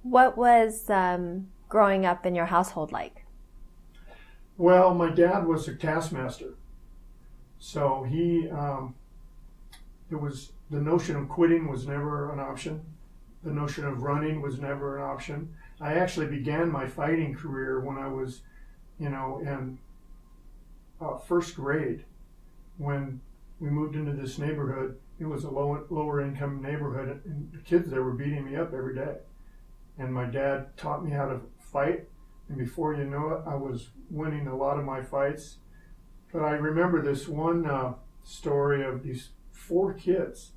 What was growing up in your household like? Well, my dad was a cast master, so it was the notion of quitting was never an option. The notion of running was never an option. I actually began my fighting career when I was, in first grade. When we moved into this neighborhood, it was a lower income neighborhood, and the kids there were beating me up every day. And my dad taught me how to fight, and before you know it, I was winning a lot of my fights. But I remember this one story of these four kids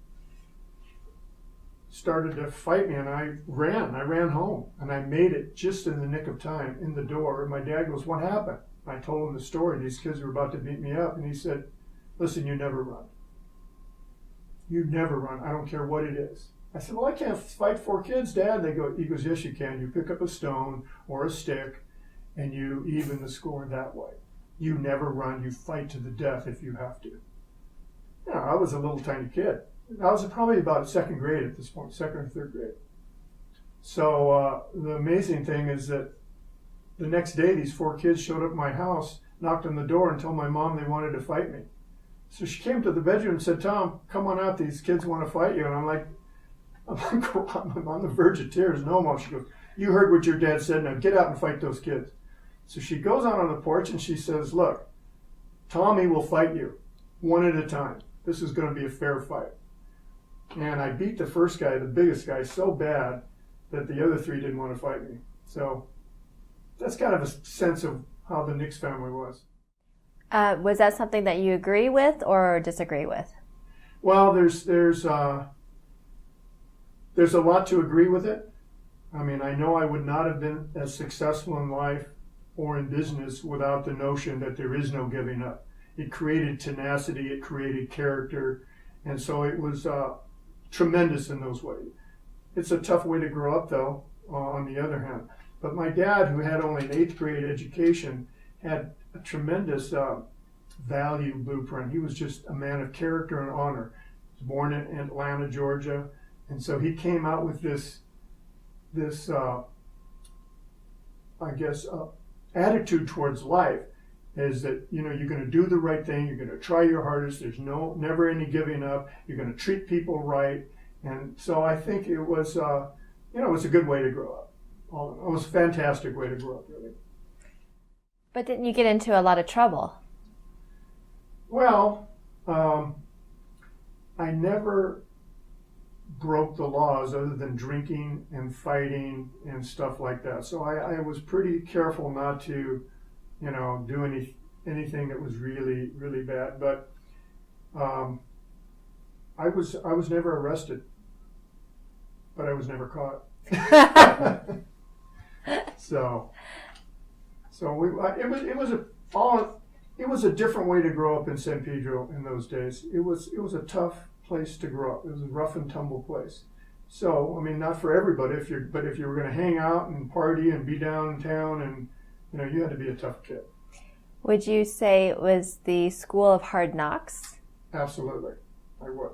started to fight me, and I ran home, and I made it just in the nick of time in the door. And my dad goes, "What happened?" I told him the story. These kids were about to beat me up, and he said, "Listen, you never run. You never run. I don't care what it is." I said, "Well, I can't fight four kids, Dad." He goes, "Yes, you can. You pick up a stone or a stick, and you even the score that way. You never run. You fight to the death if you have to." I was a little tiny kid. I was probably about second grade at this point, second or third grade. So the amazing thing is that the next day, these four kids showed up at my house, knocked on the door, and told my mom they wanted to fight me. So she came to the bedroom and said, "Tom, come on out. These kids want to fight you." And I'm on the verge of tears. "No, Mom." She goes, "You heard what your dad said. Now get out and fight those kids." So she goes out on the porch and she says, "Look, Tommy will fight you one at a time. This is going to be a fair fight." And I beat the first guy, the biggest guy, so bad that the other three didn't want to fight me. So that's kind of a sense of how the Nix family was. Was that something that you agree with or disagree with? Well, there's a lot to agree with it. I mean, I know I would not have been as successful in life or in business without the notion that there is no giving up. It created tenacity, it created character, and so it was tremendous in those ways. It's a tough way to grow up, though, on the other hand. But my dad, who had only an 8th grade education, had a tremendous value blueprint. He was just a man of character and honor. He was born in Atlanta, Georgia, and so he came out with this attitude towards life is that, you're going to do the right thing, you're going to try your hardest, there's never any giving up, you're going to treat people right. And so I think it was, it was a good way to grow up. It was a fantastic way to grow up, really. But didn't you get into a lot of trouble? Well, I never broke the laws other than drinking and fighting and stuff like that. So I was pretty careful not to, do anything that was really, really bad. But I was never arrested, but I was never caught. So it was a different way to grow up in San Pedro in those days. It was a tough place to grow up. It was a rough and tumble place. So, I mean, not for everybody. But if you were going to hang out and party and be downtown, and you had to be a tough kid. Would you say it was the school of hard knocks? Absolutely, I would.